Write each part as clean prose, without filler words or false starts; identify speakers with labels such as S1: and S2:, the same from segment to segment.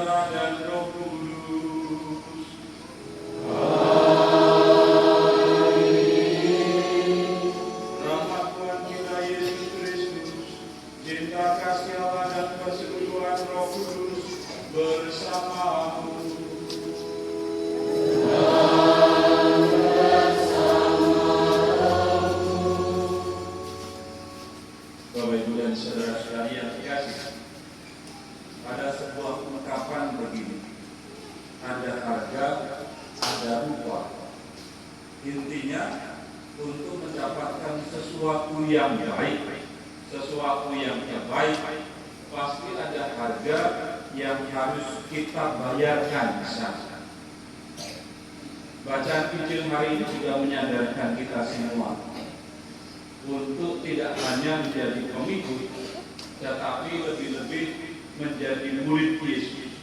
S1: Putra dan Roh Kudus. Amin. Rahmat Tuhan kita Yesus Kristus, cinta kasih Allah dan persekutuan Roh Kudus bersamamu. Bapak Ibu dan saudara-saudari yang dikasihi, ada sebuah ungkapan begini: ada harga, ada upah. Intinya, untuk mendapatkan sesuatu yang baik, sesuatu yang baik, pasti ada harga yang harus kita bayarkan di sana. Bacaan Injil hari ini juga menyadarkan kita semua untuk tidak hanya menjadi pengikut, tetapi lebih-lebih menjadi murid Yesus.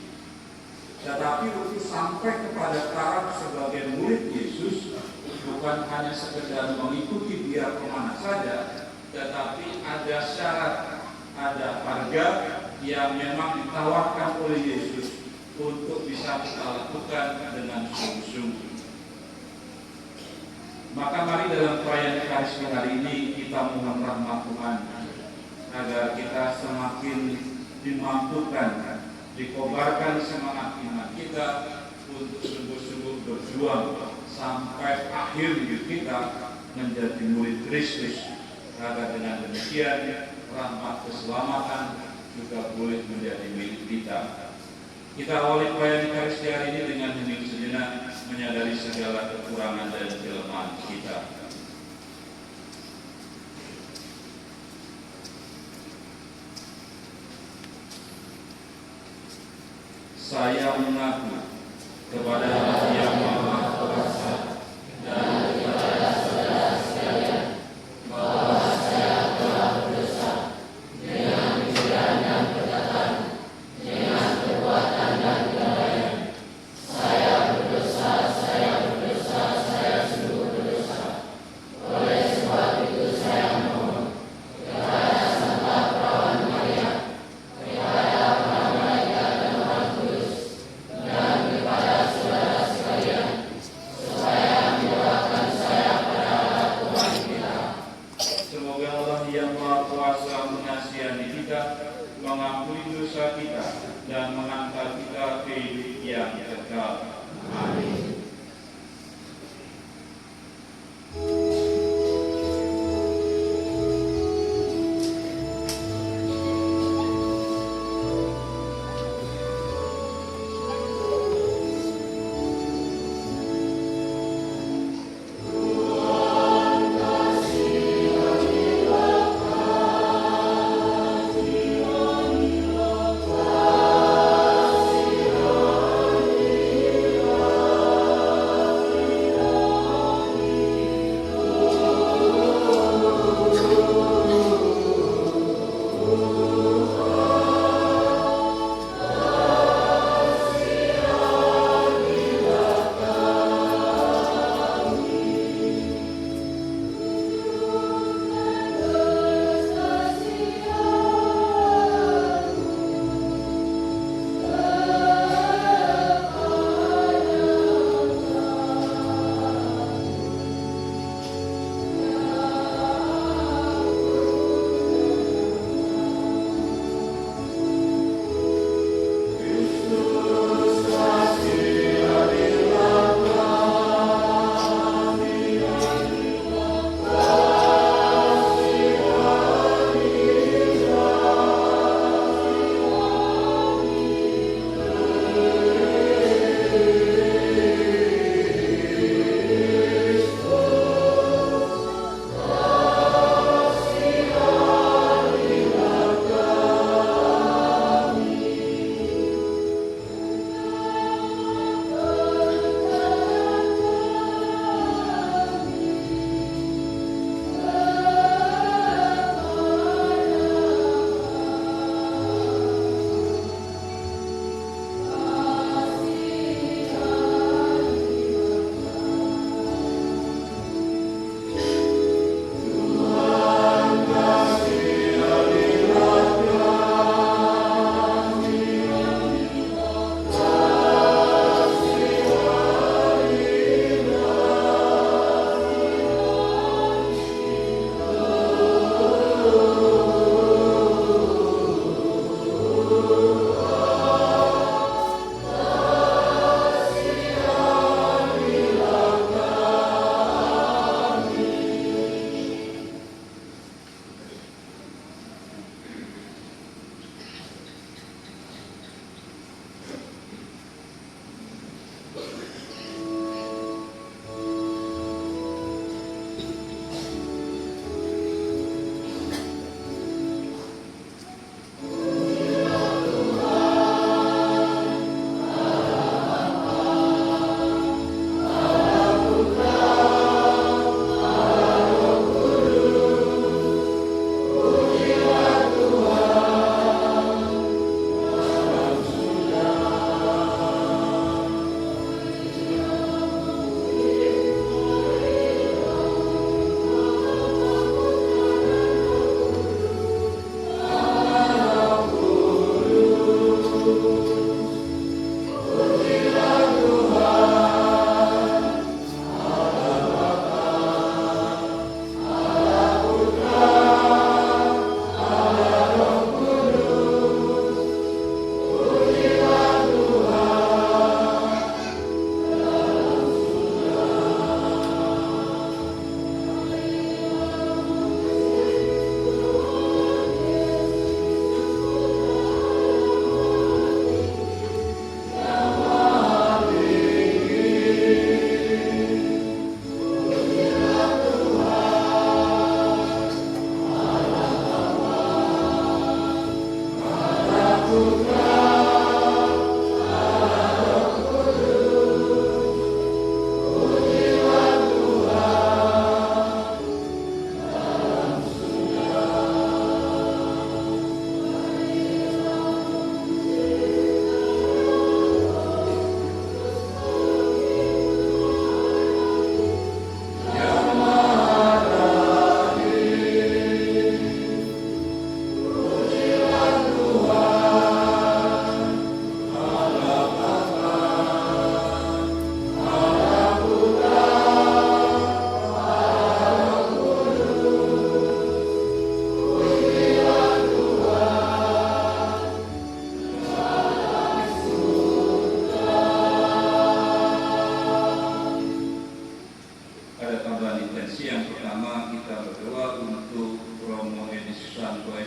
S1: Tetapi untuk sampai kepada taraf sebagai murid Yesus, bukan hanya sekedar mengikuti Dia kemana saja, tetapi ada syarat, ada harga yang memang ditawarkan oleh Yesus untuk bisa kita lakukan dengan sungguh-sungguh. Maka mari dalam perayaan Ekaristi hari ini kita mohon rahmat Tuhan agar kita semakin dimampukan, dikobarkan semangat iman kita untuk sungguh-sungguh berjuang sampai akhir hidup kita menjadi murid Kristus, agar dengan demikian rahmat keselamatan juga boleh menjadi milik kita. Kita awali perayaan Ekaristi hari ini dengan hening sejenak, menyadari segala kekurangan dan kelemahan kita. Saya mengaku kepada Allah yang Maha Kuasa dan kepada saudara sekalian bahwa saya telah berdosa dengan pikiran dan perkataan, dengan perbuatan dan kelalaian. Saya berdosa, saya sungguh berdosa. Oleh sebab itu saya mohon kepada Santa Perawan Maria, kepada para malaikat dan Roh Kudus, dan kepada saudara sekalian, supaya mendoakan saya pada Allah Tuhan kita. Semoga Allah yang Maha Kuasa mengasihani kita, mengampuni dosa kita, dan mengangkat kita ke hidup yang kekal. Amin.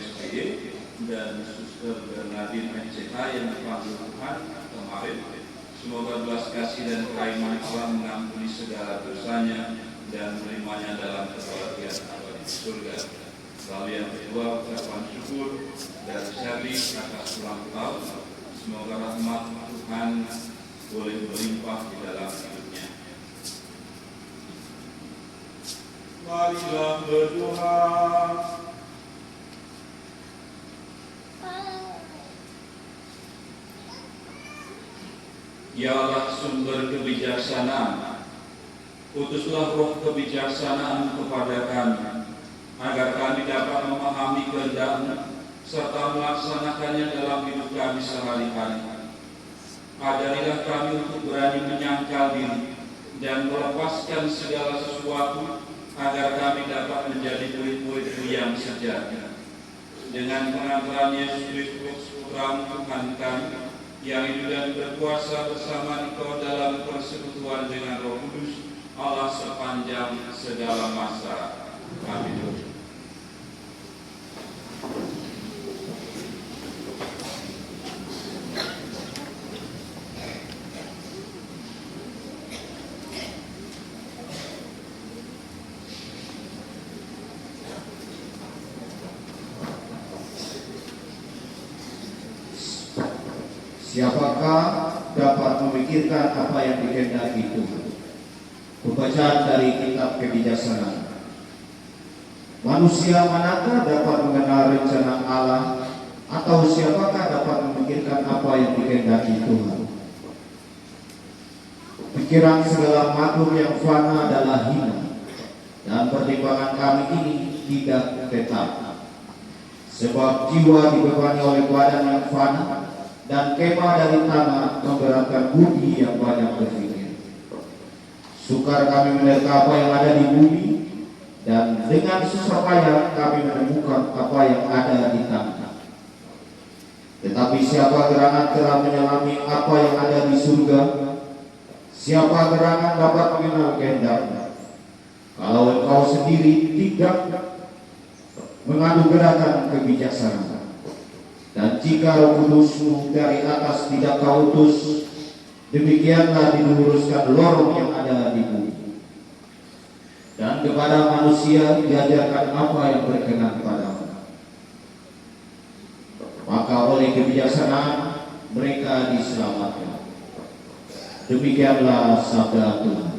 S1: SBY dan Suster Bernardin MCH yang dipanggil Tuhan kemarin. Semoga belas kasih dan kerahiman Allah mengampuni segala dosanya dan menerimanya dalam kebahagiaan abadi di surga. Lalu yang kedua, ucapan syukur dari Sherly atas ulang tahun. Semoga rahmat Tuhan boleh berlimpah di dalam hidupnya. Marilah berdoa. Ya Allah, sumber kebijaksanaan, utuslah roh kebijaksanaan kepada kami, agar kami dapat memahami kehendak-Mu serta melaksanakannya dalam hidup kami sehari-hari. Ajarilah kami untuk berani menyangkal diri dan melepaskan segala sesuatu, agar kami dapat menjadi murid-murid-Mu yang sejati. Dengan pengantaran Yesus Kristus, Putra Tuhan kami, yang hidup dan berkuasa bersama Engkau dalam persekutuan dengan Roh Kudus, Allah sepanjang segala masa. Amin.
S2: Siapakah dapat memikirkan apa yang dikehendaki Tuhan? Pembacaan dari kitab kebijaksanaan. Manusia manakah dapat mengenal rencana Allah, atau siapakah dapat memikirkan apa yang dikehendaki Tuhan? Pikiran segala makhluk yang fana adalah hina, dan pertimbangan kami ini tidak tetap. Sebab jiwa dibebani oleh badan yang fana, dan kemah dari tanah memberatkan budi yang banyak berpikir. Sukar kami menerka apa yang ada di bumi, dan dengan susah payah kami menemukan apa yang ada di tanah. Tetapi siapa gerangan telah menyelami apa yang ada di surga? Siapa gerangan dapat mengenal kehendaknya? Kalau engkau sendiri tidak mengadu gerakan kebijaksanaan, dan jika Roh Kudus-Mu dari atas tidak Kau utus, demikianlah diluruskan lorong yang ada di bumi. Dan kepada manusia diajarkan apa yang berkenan padamu. Maka oleh kebijaksanaan mereka diselamatkan. Demikianlah sabda Tuhan.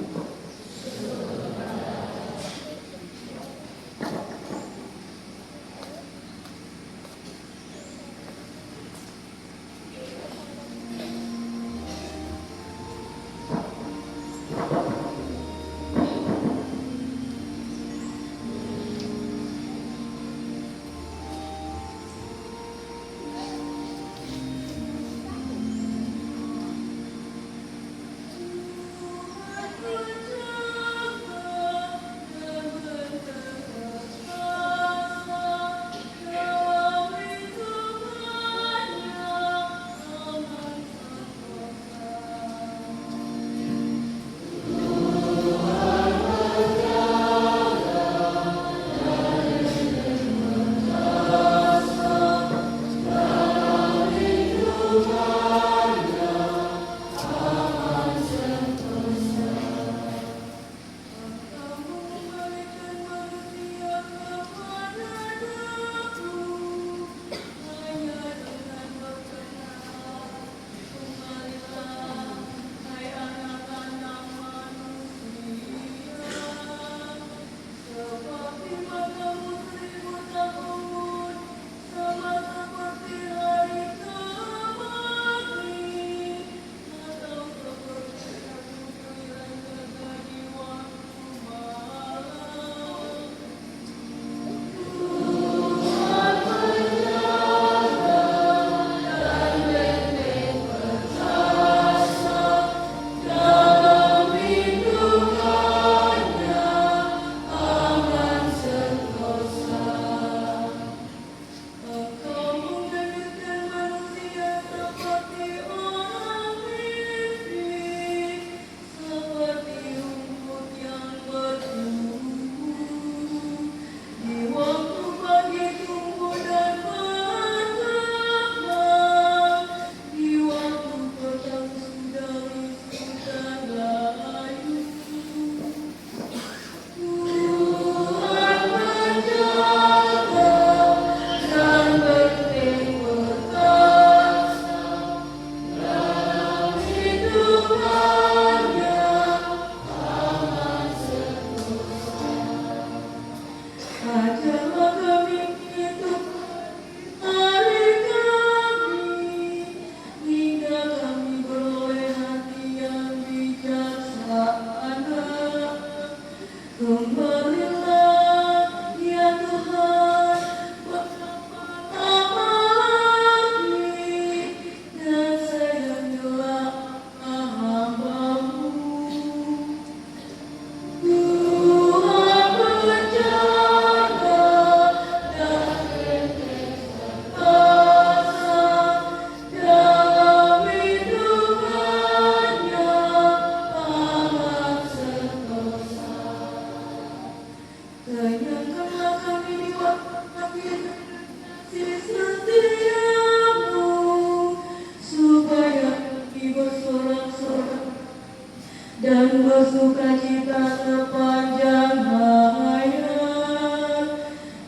S3: dan bersukacita sepanjang hayat.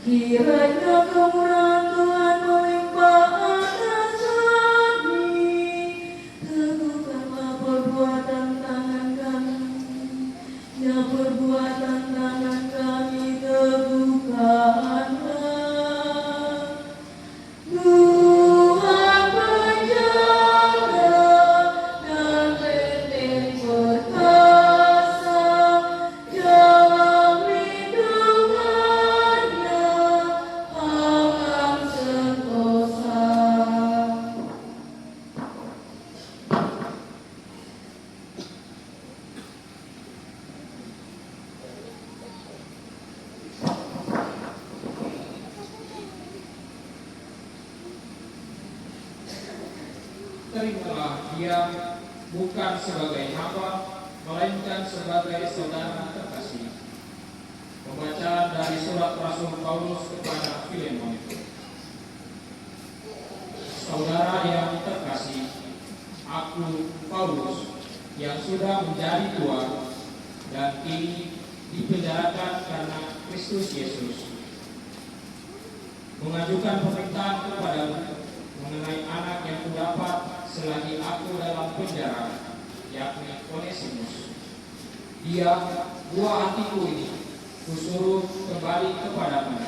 S3: Kiranya kemurahan Tuhan melimpah atas kami, teguhkanlah perbuatan tangan kami, ya perbuatan tangan kami teguhkanlah. Tuhan penjaga dan benteng perkasa, dalam lindungannya aman sentosa.
S4: Terimalah dia bukan sebagai hamba, melainkan sebagai saudara terkasih. Pembacaan dari surat Rasul Paulus kepada Filemon. Saudara yang terkasih, aku Paulus yang sudah menjadi tua dan kini dipenjarakan karena Kristus Yesus, mengajukan permintaan kepadamu mengenai anak yang kudapat selagi aku dalam penjara, yakni Onesimus. Dia, buah hatiku ini, kusuruh kembali kepadamu.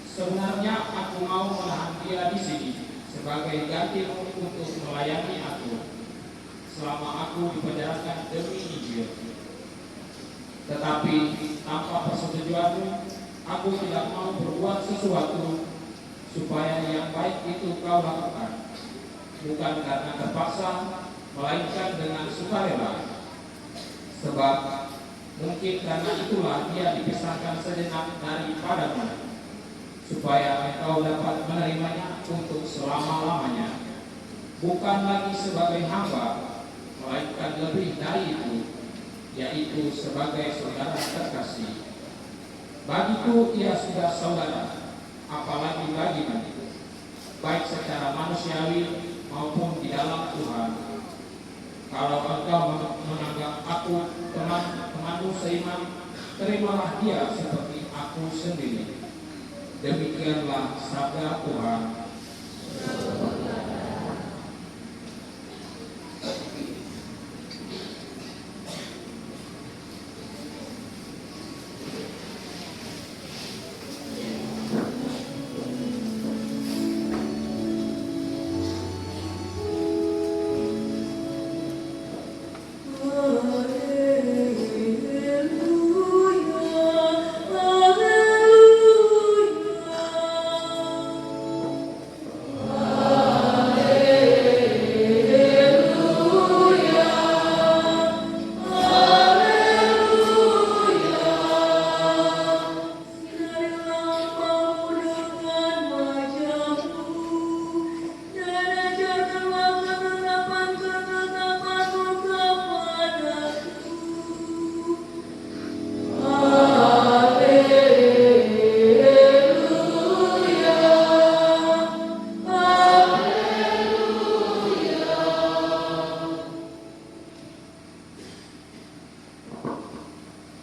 S4: Sebenarnya aku mau menahan dia di sini sebagai ganti untuk melayani aku selama aku dipenjarakan demi Injil. Tetapi tanpa persetujuanmu, aku tidak mau berbuat sesuatu supaya yang baik itu kau lakukan, bukan karena terpaksa, melainkan dengan sukarela. Sebab mungkin karena itulah dia dipisahkan sejenak daripadamu, supaya engkau dapat menerimanya untuk selama-lamanya, bukan lagi sebagai hamba, melainkan lebih dari itu, yaitu sebagai saudara terkasih. Bagiku ia sudah saudara, apalagi bagimu, baik secara manusiawi maupun di dalam Tuhan. Kalau engkau menganggap aku temanmu seiman, terimalah dia seperti aku sendiri. Demikianlah sabda Tuhan.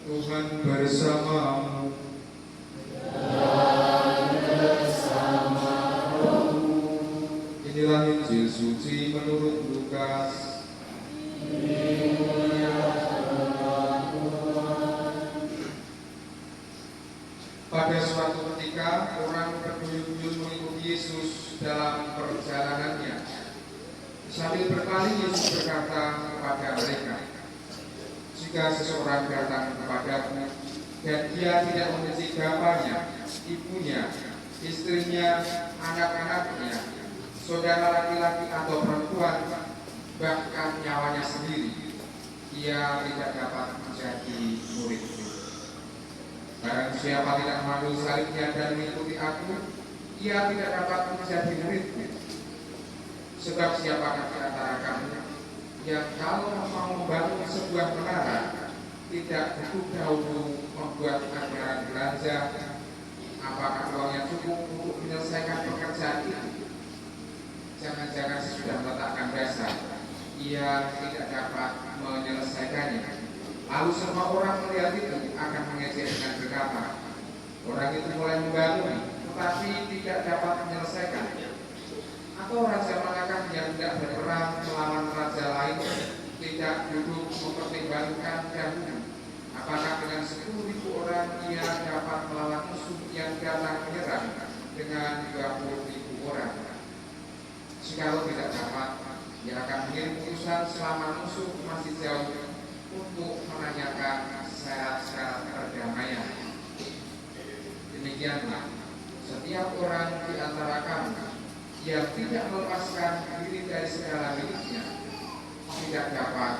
S5: Tuhan bersamamu. Inilah Injil suci menurut Lukas. Pada suatu ketika orang berduyun-duyun mengikuti Yesus dalam perjalanannya. Sambil berpaling Yesus berkata kepada mereka, "Jika seseorang datang kepadaku dan dia tidak membenci bapaknya, ibunya, istrinya, anak-anaknya, saudara laki-laki atau perempuan, bahkan nyawanya sendiri, ia tidak dapat menjadi muridku. Barang siapa tidak memandul salibnya dan mengikuti aku, ia tidak dapat menjadi muridku. Sebab siapakah di antara kamu yang kalau mau membangun sebuah menara tidak butuh dahulu membuat anggaran belanja? Apakah uangnya cukup untuk menyelesaikan pekerjaan itu? Jangan-jangan sesudah meletakkan dasar ia tidak dapat menyelesaikannya. Lalu semua orang melihat itu akan mengejek dengan berkata, orang itu mulai membangun, tetapi tidak dapat menyelesaikannya. Atau raja manakah yang tidak berperang melawan raja lain, tidak duduk mempertimbangkan dahulu apakah dengan 10.000 orang ia dapat melawan musuh yang datang menyerang dengan 20.000 orang. Jikalau tidak dapat, ia akan mengirim utusan selama musuh masih jauh untuk menanyakan syarat-syarat perdamaian. Demikianlah setiap orang di antara kamu yang tidak melepaskan diri dari segala miliknya tidak dapat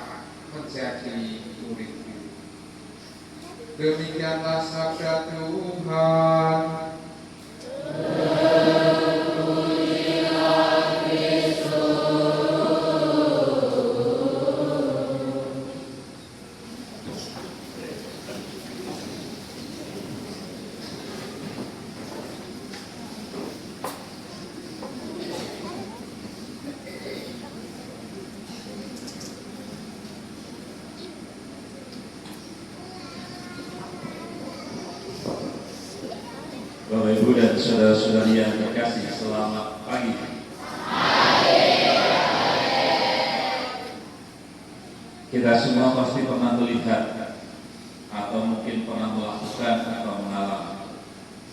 S5: menjadi muridku. Demikianlah sabda Tuhan.
S1: Bapak Ibu dan saudara-saudari yang terkasih, selamat pagi. Kita semua pasti pernah melihat atau mungkin pernah melakukan atau mengalami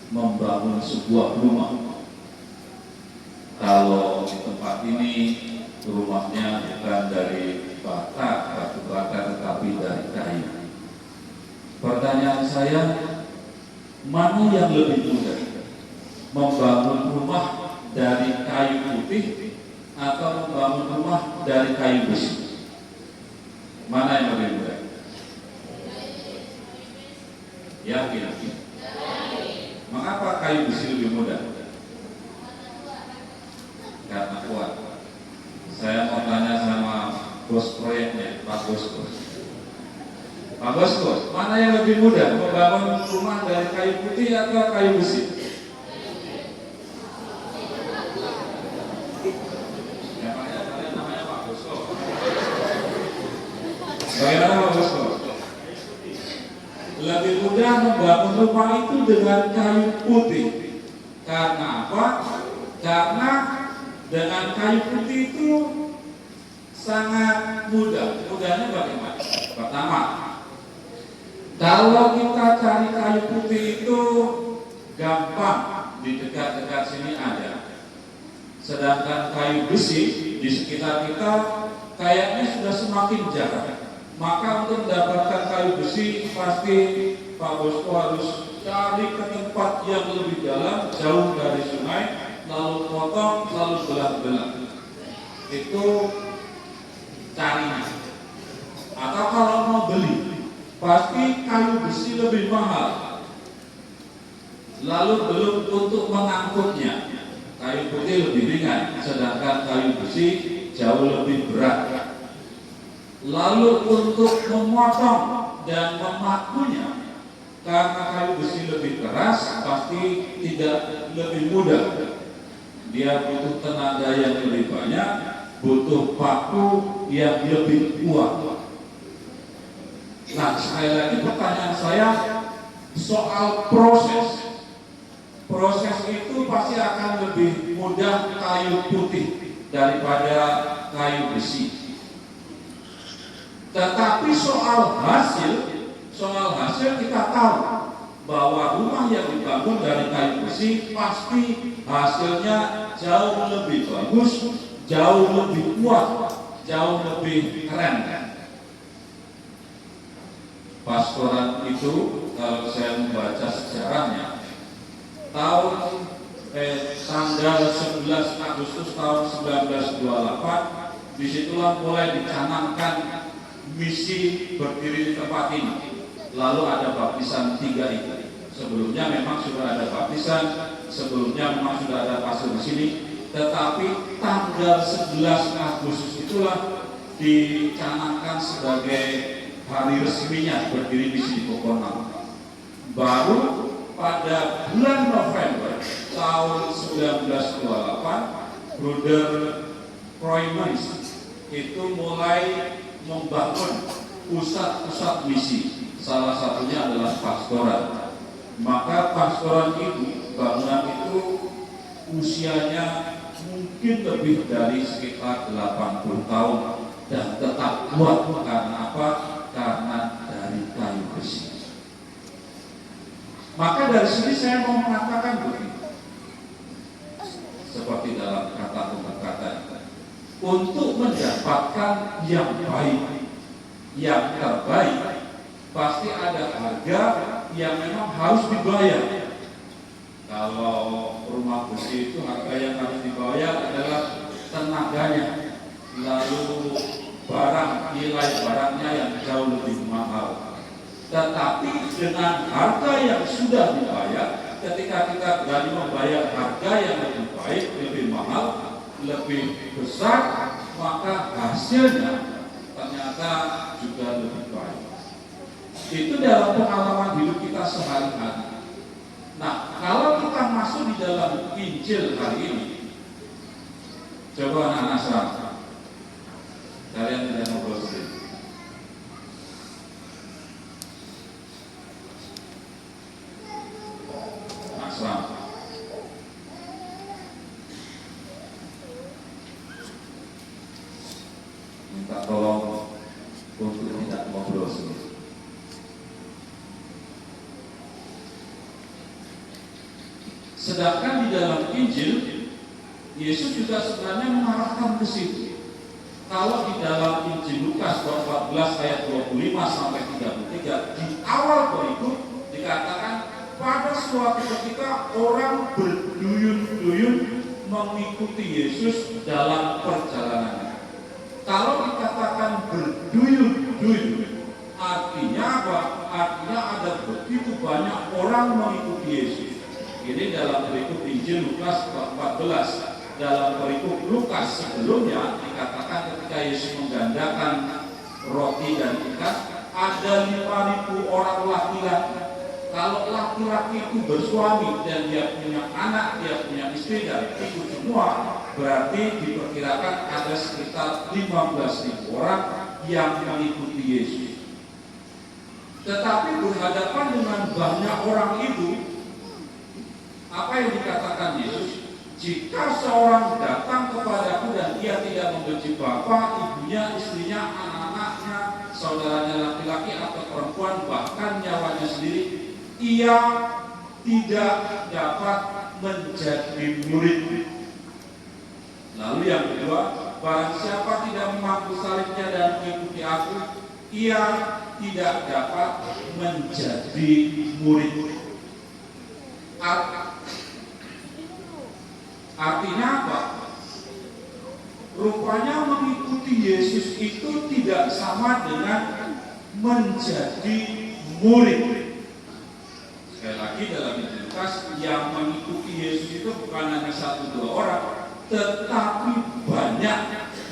S1: membangun sebuah rumah. Kalau di tempat ini rumahnya bukan dari batu bata tetapi dari kayu. Pertanyaan saya, mana yang lebih mudah, membangun rumah dari kayu putih atau membangun rumah dari kayu besi? Mana yang lebih mudah? Yakin? Mengapa kayu besi lebih mudah? Karena kuat. Saya mau tanya sama bos proyeknya, Pak Bosco. Pak Bosco, mana yang lebih mudah, membangun rumah dari kayu putih atau kayu besi? Ya, namanya Pak Bosco. Bagaimana Pak Bosco? Lebih mudah membangun rumah itu dengan kayu putih. Karena apa? Karena dengan kayu putih itu sangat mudah. Mudahnya bagaimana? Pertama, kalau kita cari kayu putih itu gampang, di dekat-dekat sini ada. Sedangkan kayu besi di sekitar kita kayaknya sudah semakin jarang. Maka untuk mendapatkan kayu besi pasti Pak Bosco harus cari ke tempat yang lebih dalam, jauh dari sungai, lalu potong, lalu belah-belah. Itu carinya. Atau kalau mau beli, pasti kayu besi lebih mahal. Lalu belum untuk mengangkutnya, kayu putih lebih ringan, sedangkan kayu besi jauh lebih berat. Lalu untuk memotong dan memakunya, karena kayu besi lebih keras, pasti tidak lebih mudah. Dia butuh tenaga yang lebih banyak, butuh paku yang lebih kuat. Nah, sekali lagi pertanyaan saya soal proses. Proses itu pasti akan lebih mudah kayu putih daripada kayu besi. Tetapi soal hasil kita tahu bahwa rumah yang dibangun dari kayu besi pasti hasilnya jauh lebih bagus, jauh lebih kuat, jauh lebih keren. Pastoran itu, kalau saya membaca sejarahnya, tanggal 11 Agustus tahun 1928, disitulah mulai dicanangkan misi berdiri di tempat ini. Lalu ada baptisan 3 itu. Sebelumnya memang sudah ada baptisan, sebelumnya memang sudah ada pastor di sini, tetapi tanggal 11 Agustus itulah dicanangkan sebagai hari resminya berdiri di sini Kokonang. Baru pada bulan November tahun 1928, Bruder Kroimans itu mulai membangun pusat-pusat misi. Salah satunya adalah pastoran. Maka pastoran itu, bangunan itu usianya mungkin lebih dari sekitar 80 tahun dan tetap kuat. Karena apa? Karena dari kayu besi. Maka dari sini saya mau mengatakan begini, seperti dalam kata pemberkatan, untuk mendapatkan yang baik, yang terbaik, pasti ada harga yang memang harus dibayar. Kalau rumah besi itu harga yang harus dibayar adalah tenaganya, lalu nilai barangnya yang jauh lebih mahal. Tetapi dengan harga yang sudah dibayar, ketika kita berani membayar harga yang lebih baik, lebih mahal, lebih besar, maka hasilnya ternyata juga lebih baik. Itu dalam pengalaman hidup kita sehari-hari. Nah, kalau kita masuk di dalam Injil hari ini, coba anak-anak serang, kalian tidak ngobrol sendiri. Serang. Minta tolong untuk tidak ngobrol sendiri. Sedangkan di dalam Injil, Yesus juga sebenarnya mengarahkan ke situ. Kalau di dalam Injil Lukas 14 ayat 25 sampai 33, di awal berikut dikatakan pada suatu ketika orang berduyun-duyun mengikuti Yesus dalam perjalanannya. Kalau dikatakan berduyun-duyun, artinya apa? Artinya ada begitu banyak orang mengikuti Yesus. Ini dalam perikop Injil Lukas 14. Dalam perikop Lukas sebelumnya dikatakan ketika Yesus menggandakan roti dan ikan, ada 5.000 orang laki-laki. Kalau laki-laki itu bersuami dan dia punya anak, dia punya istri dan ikut semua, berarti diperkirakan ada sekitar 15.000 orang yang mengikuti Yesus. Tetapi berhadapan dengan banyak orang itu, apa yang dikatakan Yesus? Jika seorang datang kepadaku dan ia tidak membenci bapak, ibunya, istrinya, anak-anaknya, saudaranya laki-laki atau perempuan, bahkan nyawanya sendiri, ia tidak dapat menjadi murid. Lalu yang kedua, barang siapa tidak memangku salibnya dan mengikuti aku, ia tidak dapat menjadi murid. Artinya apa? Rupanya mengikuti Yesus itu tidak sama dengan menjadi murid. Sekali lagi dalam Injil Lukas, yang mengikuti Yesus itu bukan hanya 1-2 orang, tetapi banyak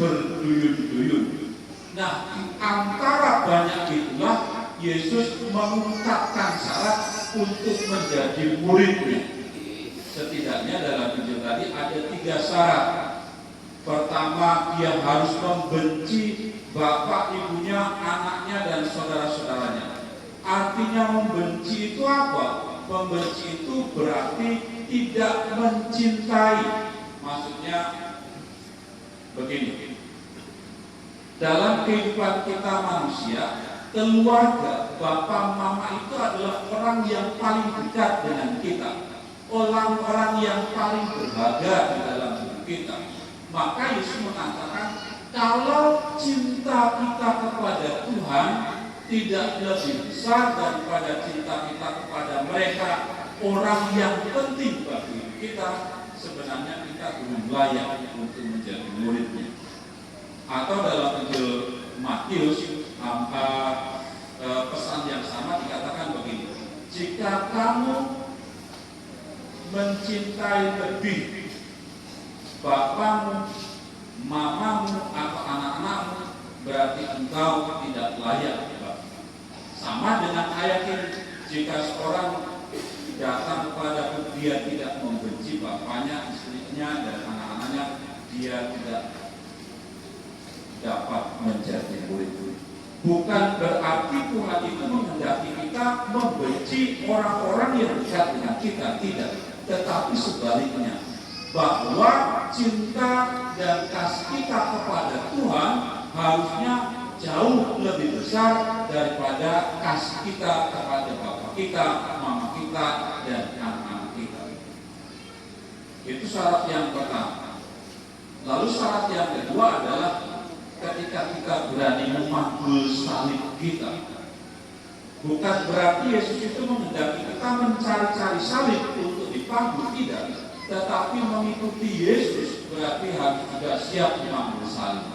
S1: berduyun-duyun. Nah, di antara banyak itulah Yesus mengungkapkan syarat untuk menjadi muridnya. Setidaknya dalam Injil tadi ada 3 syarat. Pertama, dia harus membenci bapak, ibunya, anaknya, dan saudara-saudaranya. Artinya membenci itu apa? Membenci itu berarti tidak mencintai. Maksudnya begini. Dalam kehidupan kita manusia, keluarga, bapak, mama itu adalah orang yang paling dekat dengan kita. Orang-orang yang paling berharga di dalam hidup kita. Maka Yesus mengatakan, kalau cinta kita kepada Tuhan tidak lebih besar daripada cinta kita kepada mereka, orang yang penting bagi kita, sebenarnya kita belum layak untuk menjadi muridnya. Atau dalam Injil Matius, pesan yang sama dikatakan begini, jika kamu mencintai lebih bapakmu, mamamu, atau anak-anakmu, berarti engkau tidak layak. Sama dengan ayat ini, jika seorang datang kepadaku, dia tidak membenci bapaknya, istrinya, dan anak-anaknya, dia tidak dapat menjadi murid. Bukan berarti Tuhan itu menghendaki kita membenci orang-orang yang dekat dengan kita, tidak. Tetapi sebaliknya, bahwa cinta dan kasih kita kepada Tuhan harusnya jauh lebih besar daripada kasih kita kepada bapak kita, mama kita, dan anak-anak kita. Itu syarat yang pertama. Lalu syarat yang kedua adalah ketika kita berani memanggul salib kita. Bukan berarti Yesus itu menghendaki kita mencari-cari salib untuk dipanggul, tidak. Tetapi mengikuti Yesus berarti harus juga siap memanggul salib.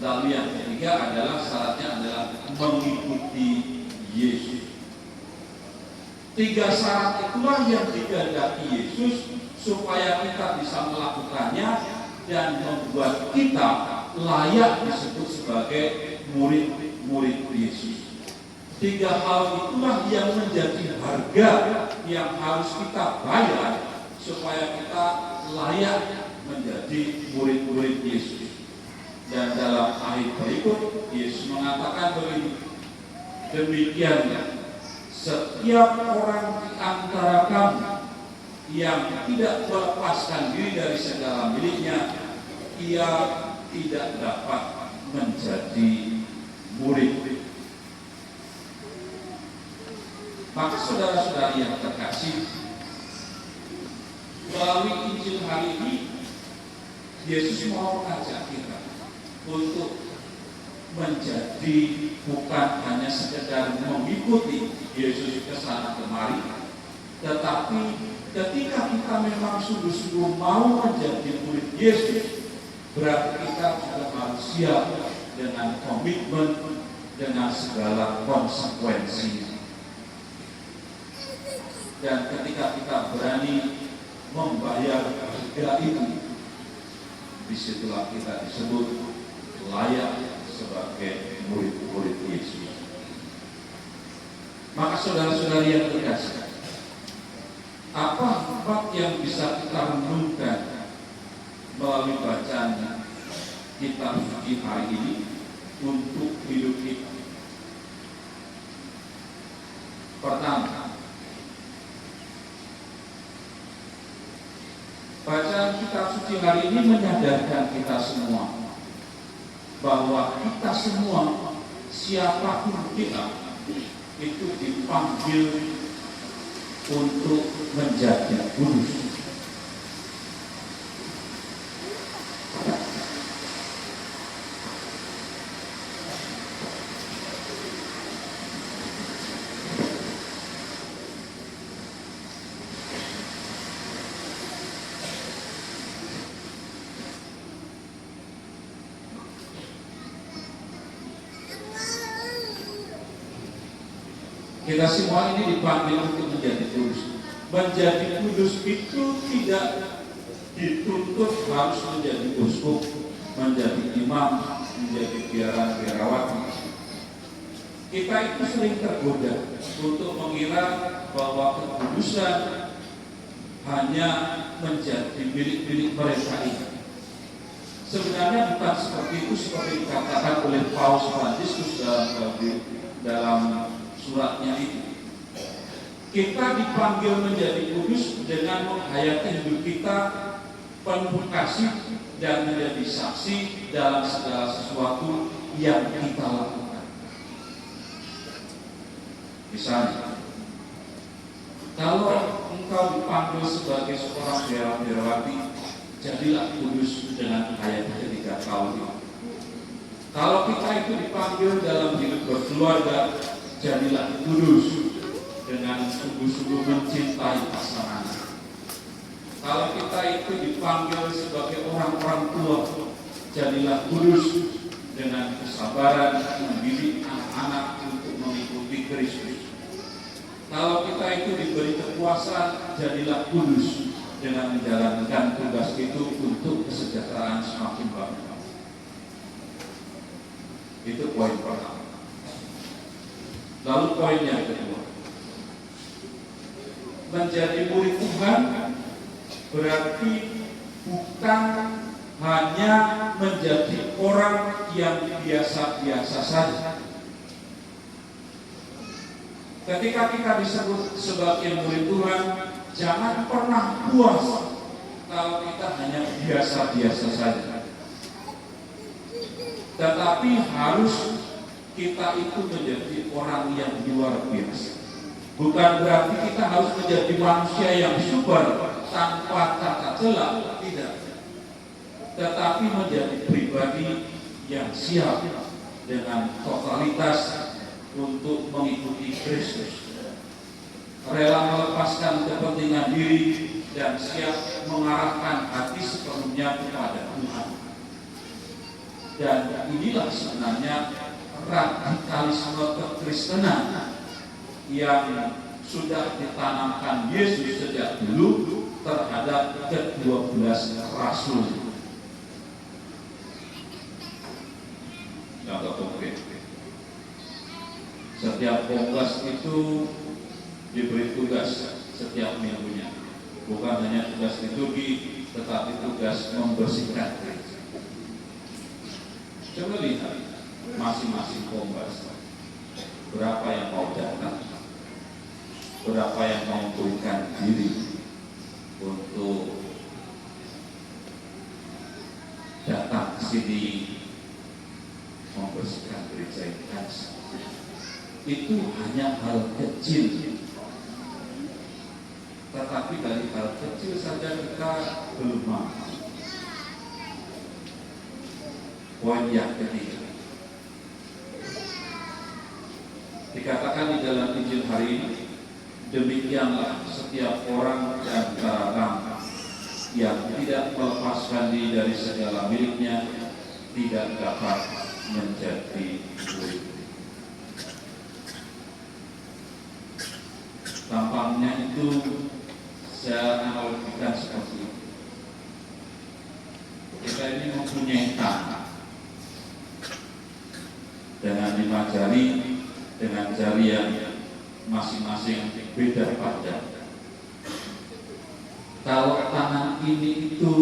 S1: Lalu yang ketiga adalah syaratnya adalah mengikuti Yesus. 3 syarat itulah yang dikehendaki Yesus supaya kita bisa melakukannya dan membuat kita layak disebut sebagai murid-murid Yesus. 3 hal itulah yang menjadi harga yang harus kita bayar supaya kita layak menjadi murid-murid Yesus. Dan dalam ayat berikut Yesus mengatakan begini, demikianlah setiap orang di antara kamu yang tidak melepaskan diri dari segala miliknya, ia tidak dapat menjadi murid. Maka saudara-saudari yang terkasih, melalui Injil hari ini Yesus mau mengajak kita untuk menjadi bukan hanya sekedar mengikuti Yesus ke sana kemari, tetapi ketika kita memang sungguh-sungguh mau menjadi murid Yesus, berarti kita juga harus siap dengan komitmen, dengan segala konsekuensi. Dan ketika kita berani membayar harga itu, disitulah kita disebut layak sebagai murid-murid Yesus. Maka saudara-saudari yang terkasih, apa hikmat yang bisa kita renungkan melalui bacaan kitab suci hari ini untuk hidup kita? Pertama, bacaan kitab suci hari ini menyadarkan kita semua bahwa kita semua, siapapun kita, itu dipanggil untuk menjadi kudus. Kita semua ini dipanggil untuk menjadi kudus. Menjadi kudus itu tidak dituntut harus menjadi uskup, menjadi imam, menjadi biarawati. Kita itu sering tergoda untuk mengira bahwa kekudusan hanya menjadi milik-milik mereka ini. Sebenarnya bukan seperti itu, seperti dikatakan oleh Paus Fransiskus dalam suratnya itu. Kita dipanggil menjadi kudus dengan menghayati hidup kita penuh kasih dan menjadi saksi dalam segala sesuatu yang kita lakukan. Misalnya, kalau engkau dipanggil sebagai seorang biarawati, jadilah kudus dengan menghayati ketika kau hidup. Kalau kita itu dipanggil dalam hidup berkeluarga, jadilah kudus dengan sungguh-sungguh mencintai pasangan. Kalau kita itu dipanggil sebagai orang-orang tua, jadilah kudus dengan kesabaran mendidik anak-anak untuk mengikuti Kristus. Kalau kita itu diberi kekuasaan, jadilah kudus dengan menjalankan tugas itu untuk kesejahteraan semakin banyak. Itu poin pertama. Lalu poin yang kedua, menjadi murid Tuhan berarti bukan hanya menjadi orang yang biasa-biasa saja. Ketika kita disebut sebagai murid Tuhan, jangan pernah puas kalau kita hanya biasa-biasa saja. Tetapi harus kita itu menjadi orang yang luar biasa. Bukan berarti kita harus menjadi manusia yang super tanpa tata cela, tidak. Tetapi menjadi pribadi yang siap dengan totalitas untuk mengikuti Kristus, rela melepaskan kepentingan diri dan siap mengarahkan hati sepenuhnya kepada Tuhan. Dan inilah sebenarnya radikalisme kekristenan yang sudah ditanamkan Yesus sejak dulu terhadap ke-12 rasul. Contoh konkret, setiap kongres itu diberi tugas setiap minggunya, bukan hanya tugas liturgi, tetapi tugas membersihkan gereja. Coba lihat masing-masing kongres, berapa yang mau datang, berapa yang mau berikan diri untuk datang ke sini membersihkan gereja ini. Itu hanya hal kecil, tetapi dari hal kecil saja kita belum mampu. Poin yang ketiga, dikatakan di dalam Injil hari ini, demikianlah setiap orang di antara kamu yang tidak melepaskan diri dari segala miliknya tidak dapat menjadi murid. Tampaknya itu saya analogikan seperti itu. Kita ini mempunyai tangan dengan 5 jari, dengan jari yang masing-masing beda panjang. Kalau tangan ini itu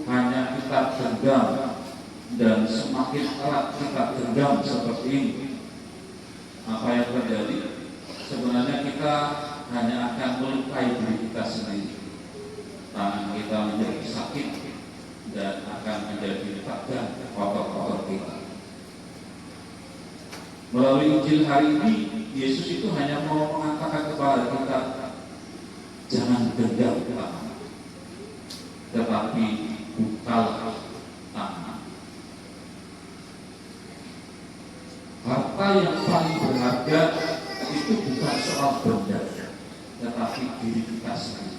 S1: hanya kita genggam dan semakin erat kita genggam seperti ini, apa yang terjadi? Sebenarnya kita hanya akan melukai diri kita sendiri. Tangan kita menjadi sakit dan akan menjadi tegang otot-otot kita. Melalui Injil hari ini, Yesus itu hanya mau mengatakan kepada kita, jangan genggam tangan, tetapi bukalah tangan. Harta yang paling berharga itu bukan soal benda, tetapi diri kita sendiri,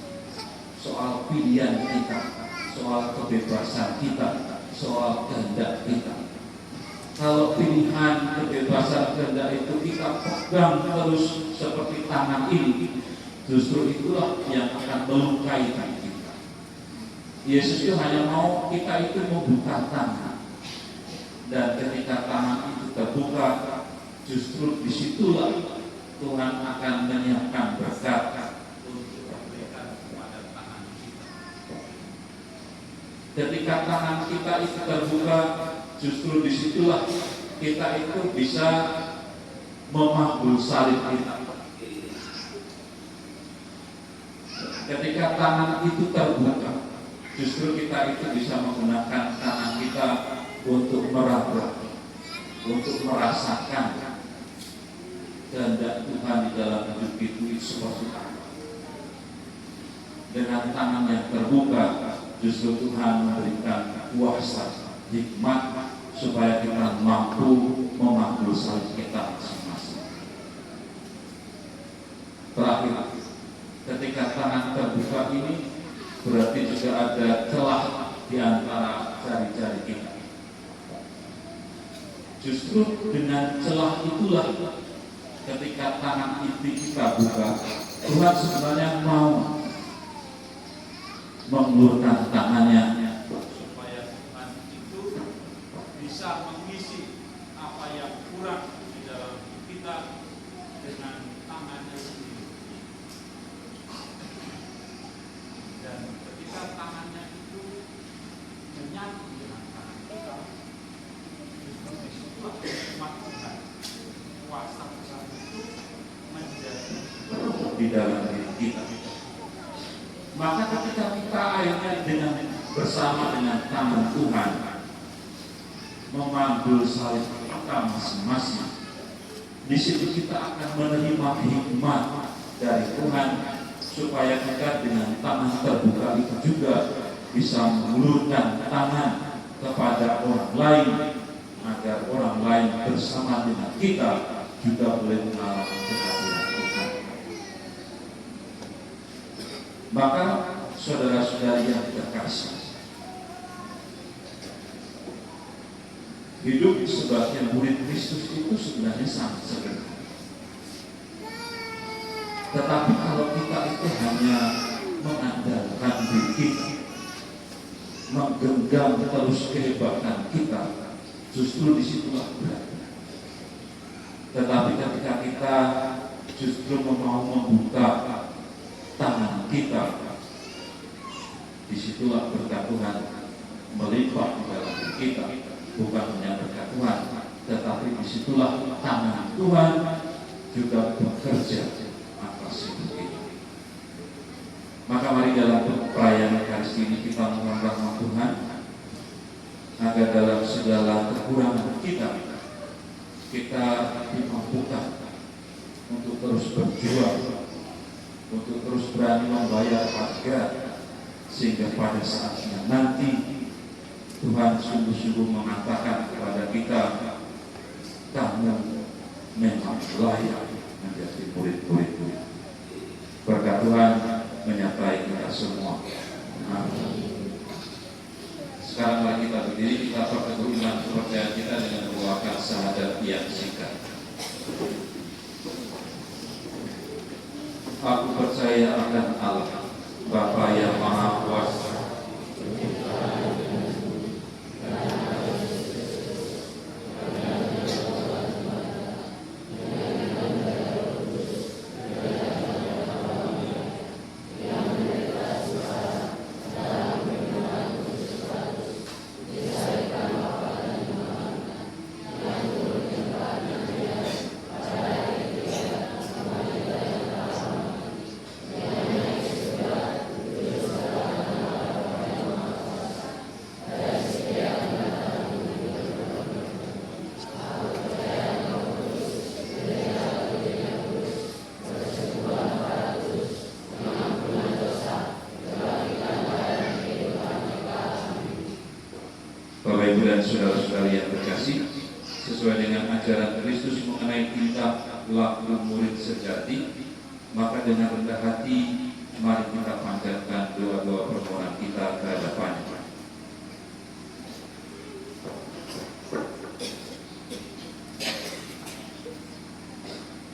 S1: soal pilihan kita, soal kebebasan kita, soal kehendak kita. Kalau pilihan kebebasan kehendak itu kita pegang terus seperti tangan ini, justru itulah yang akan melukai kita. Yesus itu hanya mau kita itu membuka tangan, dan ketika tangan itu terbuka, justru disitulah Tuhan akan menyiapkan berkat untuk memberikan kepada tangan kita. Ketika tangan kita itu terbuka, justru disitulah kita itu bisa memahul salib kita. Ketika tangan itu terbuka, justru kita itu bisa menggunakan tangan kita untuk meraba, untuk merasakan kehendak Tuhan di dalam hidup itu seperti apa. Dengan tangan yang terbuka, justru Tuhan memberikan kuasa, hikmat, supaya kita mampu memanggul salib kita masing-masing. Terakhir, ketika tangan terbuka ini berarti juga ada celah di antara jari-jari kita. Justru dengan celah itulah ketika tangan itu kita buka, Tuhan sebenarnya mau mengulurkan tangannya supaya Tuhan itu bisa mengisi apa yang kurang di dalam kita dengan tangannya sendiri. Dan ketika tangannya itu menyatu dengan di dalam diri kita. Maka ketika kita akhirnya dengan bersama dengan tangan Tuhan memanggul salib kita masing-masing, di situ kita akan menerima hikmat dari Tuhan supaya kita dengan tangan terbuka itu juga bisa mengulurkan tangan kepada orang lain agar orang lain bersama dengan kita juga boleh mengalami kehadiran Tuhan. Maka saudara-saudari yang terkasih, hidup sebagai murid Kristus itu sebenarnya sangat sederhana. Tetapi kalau kita itu hanya mengandalkan diri kita, menggenggam terus kehebatan kita, justru disitulah berat. Tetapi ketika kita justru mau membuka tangan kita, disitulah berkat Tuhan melimpah di dalam diri kita. Bukan hanya berkat Tuhan, tetapi disitulah tangan Tuhan juga bekerja atas hidup kita. Maka mari dalam perayaan Ekaristi ini kita mohon rahmat Tuhan agar dalam segala kekurangan kita dimampukan untuk terus berjuang, untuk terus berani membayar harga, sehingga pada saatnya nanti Tuhan sungguh-sungguh mengatakan kepada kita, kamu memang layak menjadi murid-murid-Ku. Berkat Tuhan menyertai kita semua. Amin. Sekarang mari kita berdiri, kita berteguh iman kepercayaan kita dengan membawakan syahadat yang singkat. Aku percaya akan Allah, Bapa yang Maha Kuasa, Bapak Ibu dan saudara-saudari yang terkasih, sesuai dengan ajaran Kristus mengenai tingkah laku murid sejati, maka dengan rendah hati mari kita panjatkan doa-doa permohonan kita ke hadapan-Nya.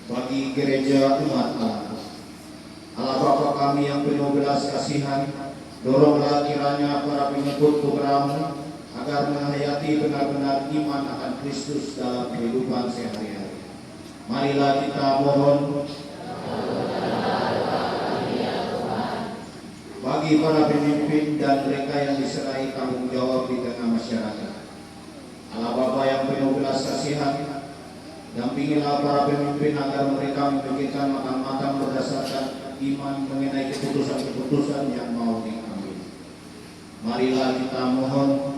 S2: Bagi gereja umat Allah, Allah Bapa kami yang penuh belas kasihan, doronglah kiranya para pengikut Putramu agar menghayati benar-benar iman akan Kristus dalam kehidupan sehari-hari. Marilah kita mohon bagi para pemimpin dan mereka yang diserai tanggung jawab di tengah masyarakat. Allah Bapa yang penuh belas kasihan, dampingilah para pemimpin agar mereka memikirkan matang-matang berdasarkan iman mengenai keputusan-keputusan yang mau diambil. Marilah kita mohon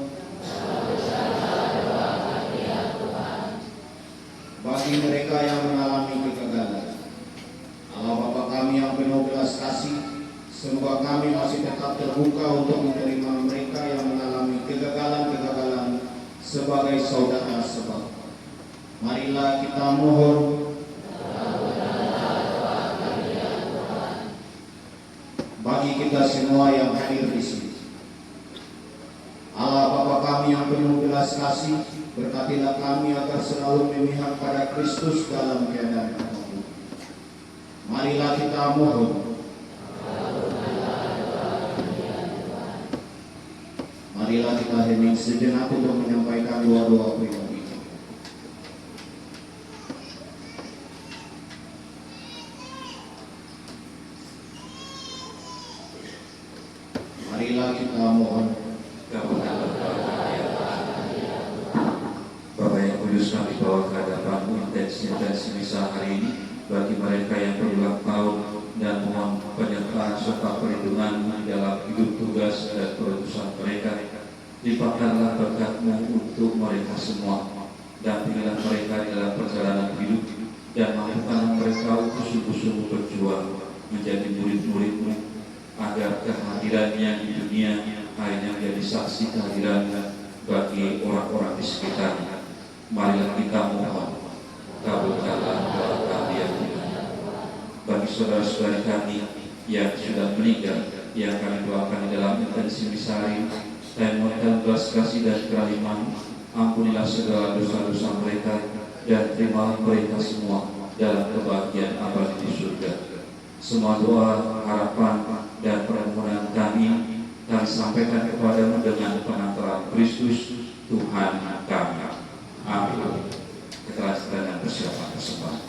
S2: bagi mereka yang mengalami kegagalan. Allah Bapa kami yang penuh belas kasih, semoga kami masih tetap terbuka untuk menerima mereka yang mengalami kegagalan-kegagalan sebagai saudara sebab. Marilah kita mohon bagi kita semua yang hadir di sini. Allah Bapa kami yang penuh belas kasih, berkatilah kami agar selalu memihak pada Kristus dalam keadaan apapun. Marilah kita mohon. Marilah kita hening sejenak untuk menyampaikan doa-doa pribadi. Marilah kita mohon.
S1: Bapak yang kudus, kami bawa ke hadapan-Mu intensi misa hari ini bagi mereka yang berulang tahun dan mohon penyertaan serta perlindungan di dalam hidup, tugas dan perutusan mereka. Limpahkanlah berkat-Mu untuk mereka semua, dampingilah mereka di dalam perjalanan hidup, dan mampukanlah mereka untuk sungguh-sungguh berjuang menjadi murid-murid-Mu, agar kehadirannya di dunia akhirnya menjadi saksi kehadiran bagi orang-orang di sekitarnya. Marilah kita mohon, kabulkanlah doa kami yang mulia. Bagi saudara-saudari kami yang sudah meninggal, yang kami doakan di dalam intensi misari, dan mohon belas kasih dan kerahiman, ampunilah segala dosa-dosa mereka, dan terimalah mereka semua dalam kebahagiaan abadi di surga. Semua doa, harapan, dan permohonan kami sampaikan kepadamu dengan pengantaran Kristus Tuhan kami. Amin. Kita sedang persiapan persembahan.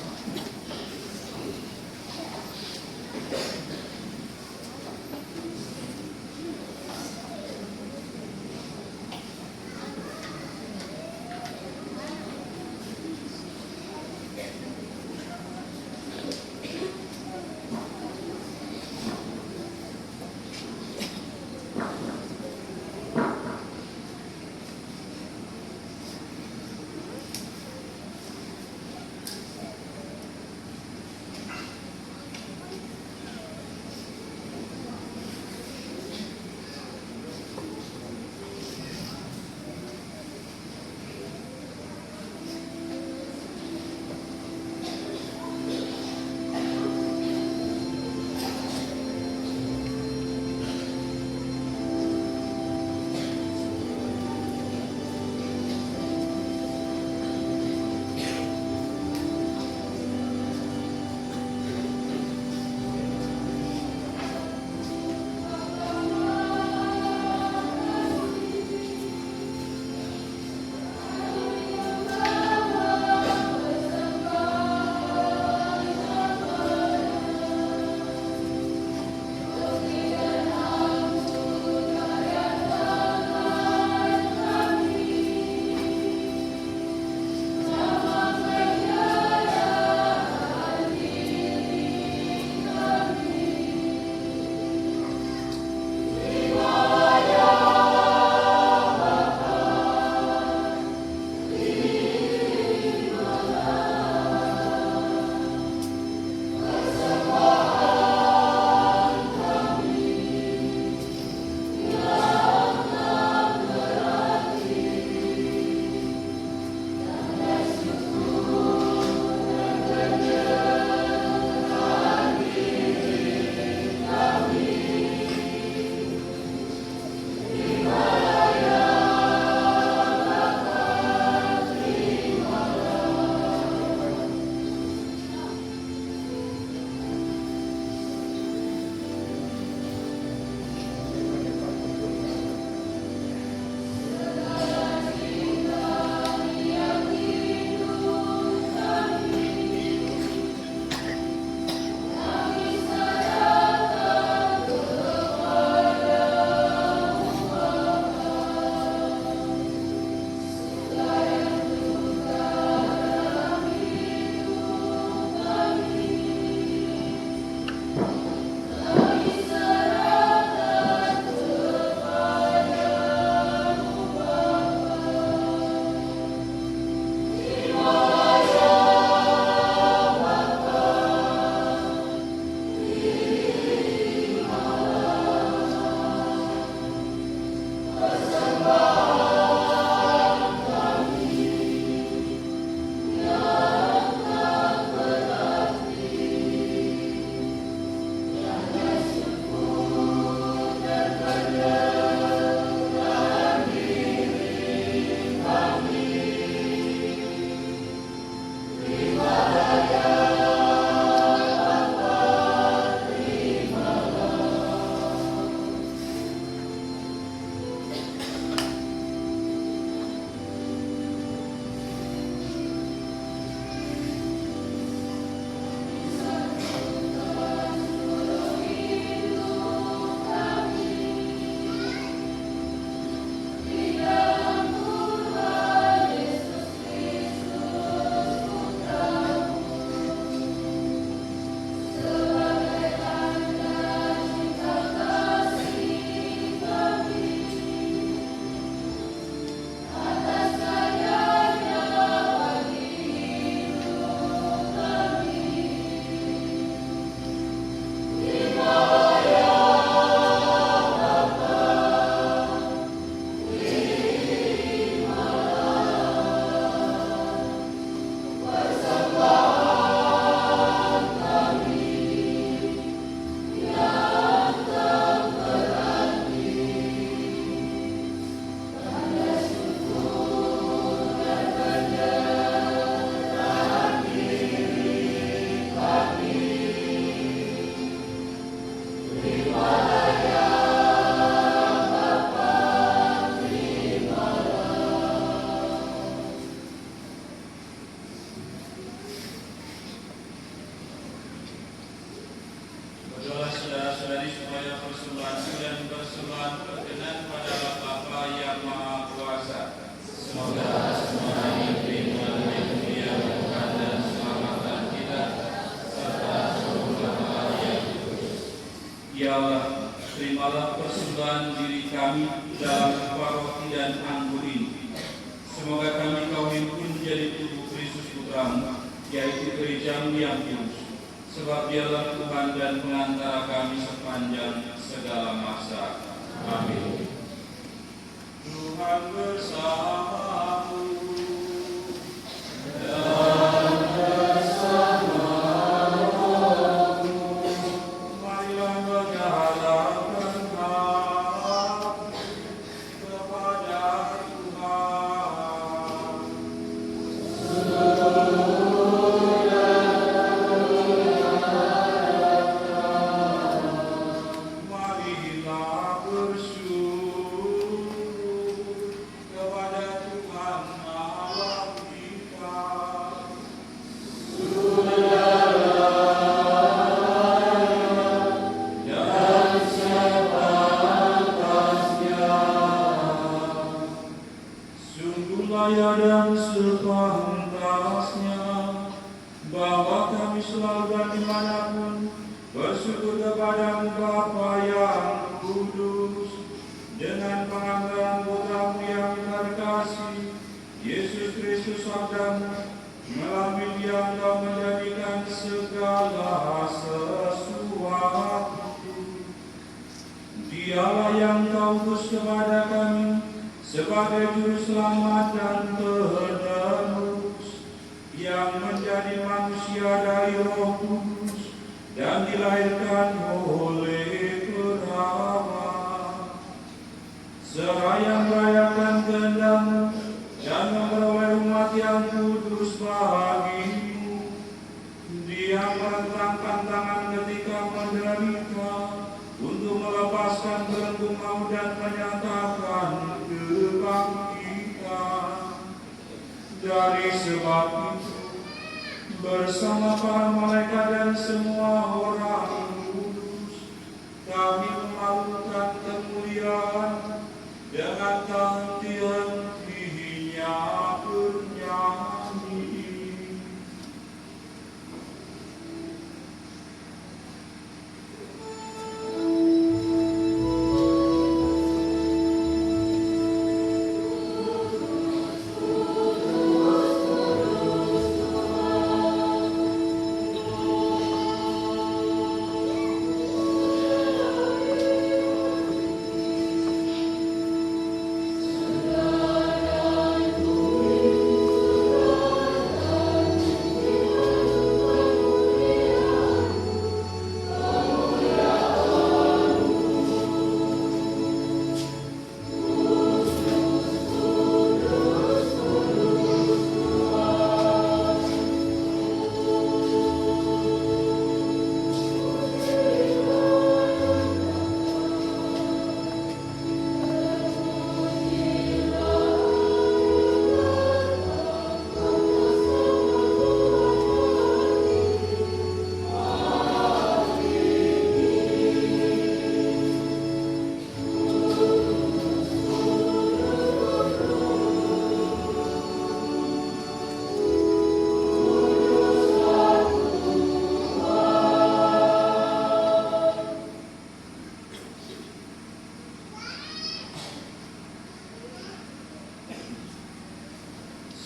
S1: Terimalah persembahan diri kami dalam upah roti dan anggur ini. Semoga kami kau himpun menjadi tubuh Kristus Putramu, yaitu gerejamu yang kudus. Sebab dialah Tuhan dan pengantara kami sepanjang segala masa. Amin. Tuhan bersamamu.
S6: Dialah yang kau utus kepada kami sebagai juru selamat dan penebus, yang menjadi manusia dari Roh Kudus dan dilahirkan oleh perawan. Seraya merayakan kehendak-Mu dan memperoleh umat yang kudus bagimu, Dia merentangkan tangan ketika menderita untuk melepaskan belenggu maut dan menyatakan kebangkitan. Dari sebab itu, bersama para malaikat dan semua orang kudus, kami melakukan kemuliaan dengan henti-hentinya bernyanyi.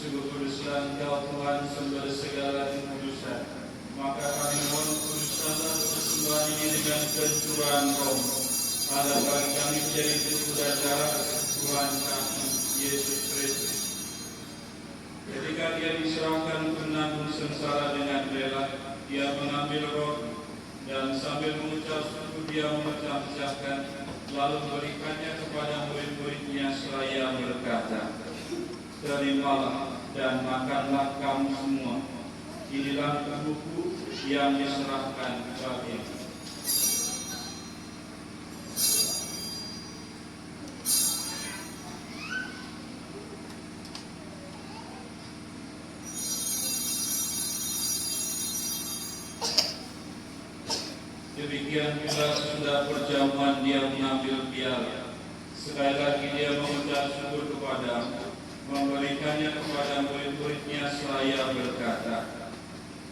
S6: Sungguh kuduslah Engkau Tuhan sumber segala kekudusan. Maka kami mohon kuduskanlah persembahan ini dengan pencurahan Roh, agar kami menjadi tubuh dan darah Tuhan kami Yesus Kristus. Ketika Dia diserahkan penanggung sengsara dengan rela, Dia mengambil roti dan sambil mengucap syukur Dia memecah-mecahkan, lalu memberikannya kepada murid-muridnya seraya berkata, "Terimalah dan makanlah kamu semua. Inilah tubuhku yang diserahkan bagimu." Demikian pula sudah perjamuan Dia mengambil piala. Sekali lagi Dia mengucap syukur kepadamu, memberikannya kepada murid-muridnya seraya berkata,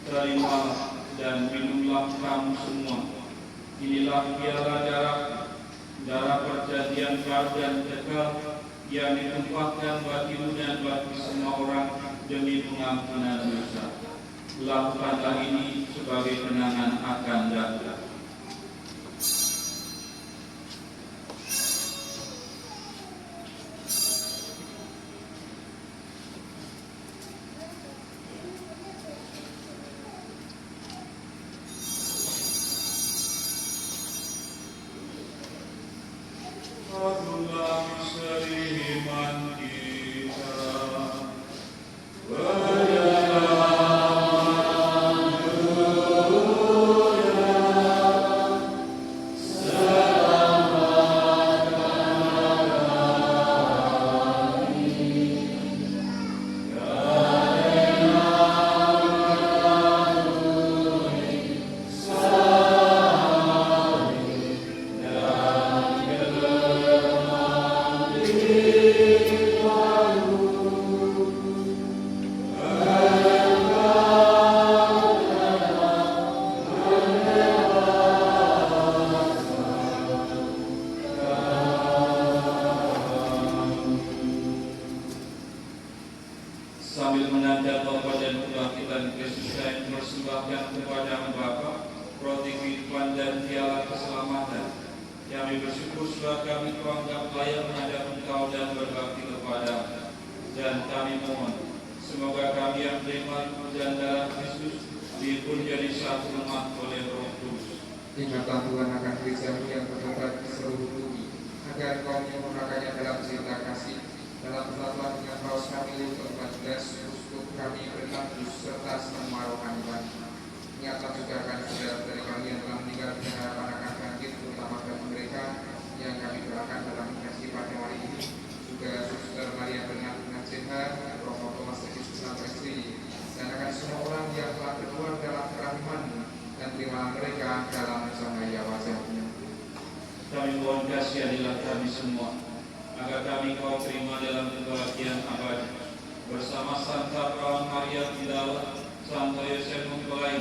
S6: "Terimalah dan minumlah kamu semua. Inilah piala darah
S1: darah perjanjian baru dan kekal yang ditumpahkan bagimu dan bagi semua orang demi pengampunan dosa. Lakukanlah ini sebagai kenangan akan datang. Adulah misteri iman kita. Sambil menandai Bapa dan kebangkitan Kristus, saya mempersembahkan kepada Bapa roti kehidupan dan piala keselamatan. Kami bersyukur sebab kami teranggap layak menghadap Engkau dan berbakti kepada-Mu. Dan kami mohon, semoga kami yang menerima tubuh dan darah Kristus dipun jadi satu umat oleh Roh Kudus.
S5: Ingatlah Tuhan akan gereja-Mu yang terletak di seluruh bumi, agar Kau menyempurnakannya dalam cinta kasih, dalam persatuan dengan Paus kami Leo ke-14, untuk kami bertambus serta semua rohani. Ingatlah juga akan saudara-saudari kami yang telah meninggal dengan harapan akan bangkit, terutama bagi mereka yang kami doakan dalam kasih pada hari ini, juga Saudara Maria dengan sehat, Romo Thomas Kristus Istri, dan akan semua orang yang telah berjuang dalam kerahiman-Mu, dan terimalah mereka dalam cahaya wajah-Mu.
S1: Kami mohon kasihanilah kami semua, agar kami Kau terima dalam kebahagiaan abadi bersama Santa Perawan Maria Magdalena, Santo Yosef mempelai,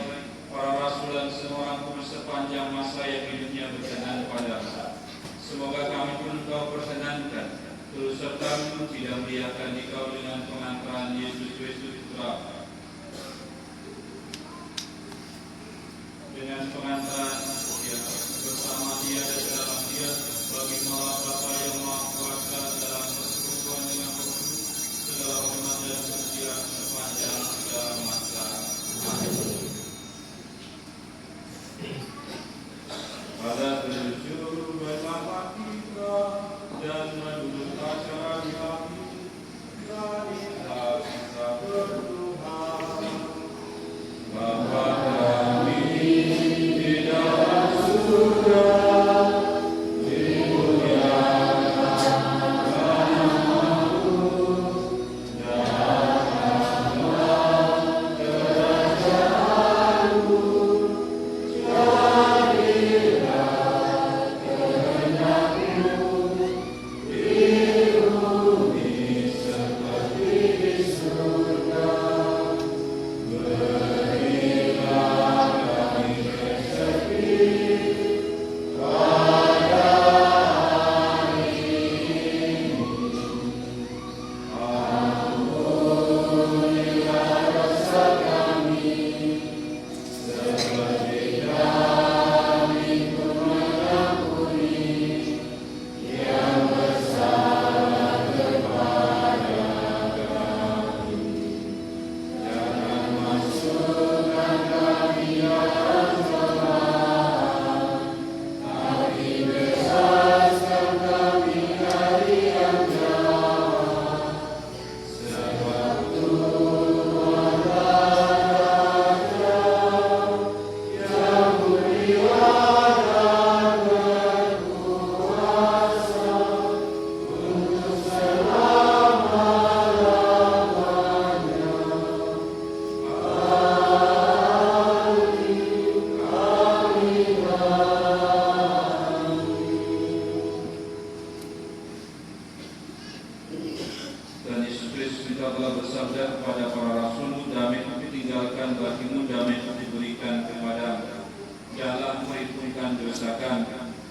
S1: para rasul dan semua orang kudus sepanjang masa yang hidupnya berkenan pada-Mu. Semoga kami pun Kau perkenankan, turut serta tidak melihatkan di Kau dengan pengantaran Yesus Kristus Putra. Dengan pengantaran bersama Dia dan dalam Dia, bagi Allah Bapa yang Maha Kuasa dalam persekutuan dengan Roh Kudus, segala hormat dan kemuliaan sepanjang segala masa. Amin. Pada tujuh bersama kita dan menurut acara di kami, marilah kita berdoa. Bapa kami di dalam surga,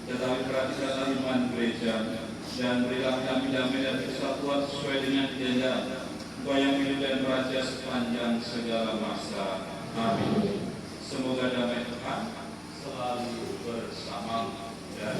S1: tetapi perhatikanlah iman gereja, dan berilah kami damai dan kesatuan sesuai dengan janji Engkau yang hidup dan beraja sepanjang segala masa. Amin. Semoga damai Tuhan selalu bersama dan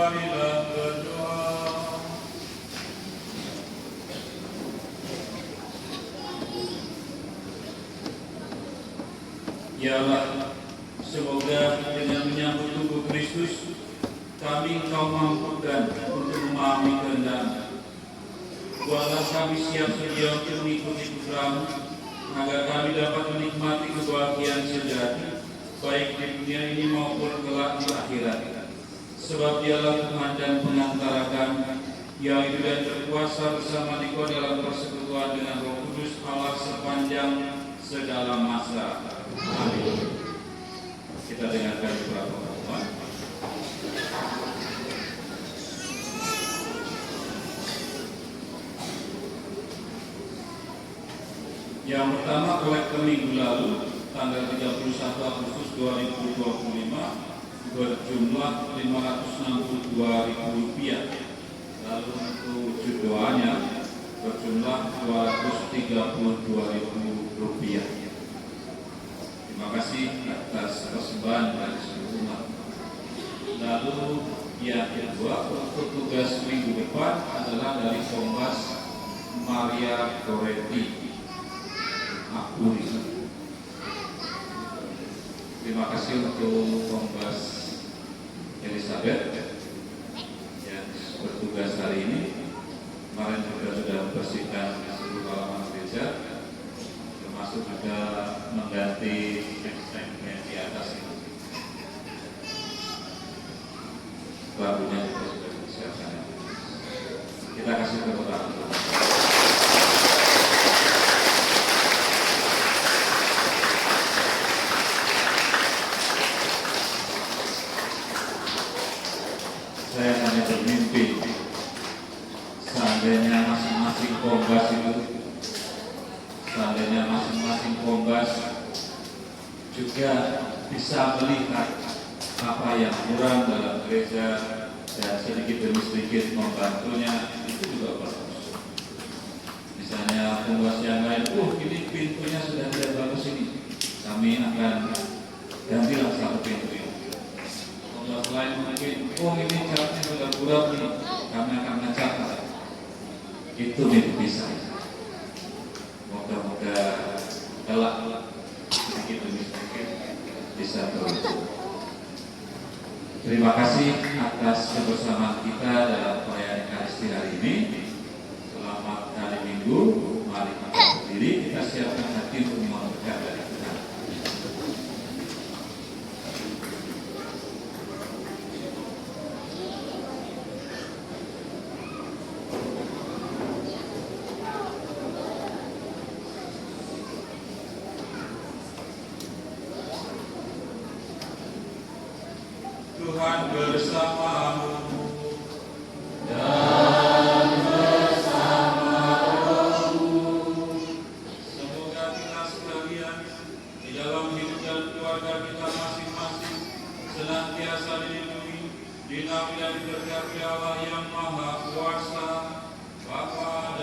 S6: Marilah berdoa. Ya Allah, semoga dengan menyambut tubuh Kristus, kami Engkau mampukan untuk memahami kehendak. Buatlah kami siap sedia untuk mengikuti putramu, agar kami dapat menikmati kebahagiaan sejati, baik di dunia ini maupun kelak di akhirat. Sebab Dialah Tuhan dan pengantara kami, yang hidup dan berkuasa bersama Engkau dalam persekutuan dengan Roh Kudus Allah sepanjang segala masa. Amin. Kita dengarkan beberapa pertemuan. Yang pertama, kolektor minggu lalu, tanggal 31 Agustus 2025, berjumlah Rp562.000. Lalu untuk wujud doanya berjumlah Rp232.000. Terima kasih atas persembahan dari seluruh umat. Lalu yang kedua, untuk tugas minggu depan adalah dari Kombas Maria Goretti Akuri. Terima kasih untuk Kombas Elizabeth yang bertugas hari ini. Kemarin juga sudah membersihkan seluruh halaman gereja, termasuk juga mengganti tank-tank di atas itu. Barunya juga sudah disiapkan. Kita kasih tepuk tangan. Saya hanya bermimpi seandainya masing-masing kombas juga bisa melihat apa yang kurang dalam gereja dan sedikit demi sedikit membantunya, itu juga bagus. Misalnya kombas yang lain, ini pintunya sudah tidak bagus ini, kami akan gantilah satu pintu ini. Kombas lain mungkin, ini catnya sudah buram nih, kami akan ngecat. Itu bisa. Moga-moga kelak sedikit demi sedikit bisa terwujud. Terima kasih atas kebersamaan kita dalam perayaan Ekaristi hari ini. Selamat hari Minggu. Mari kita berdiri, kita siapkan hati untuk memohon berkat dari Tuhan. Tuhan bersamamu dan bersama rohmu. Semoga kita sekalian di dalam hidup dan keluarga kita masing-masing senantiasa dilindungi, dinaungi dan diberkati Allah yang Maha Kuasa, Bapa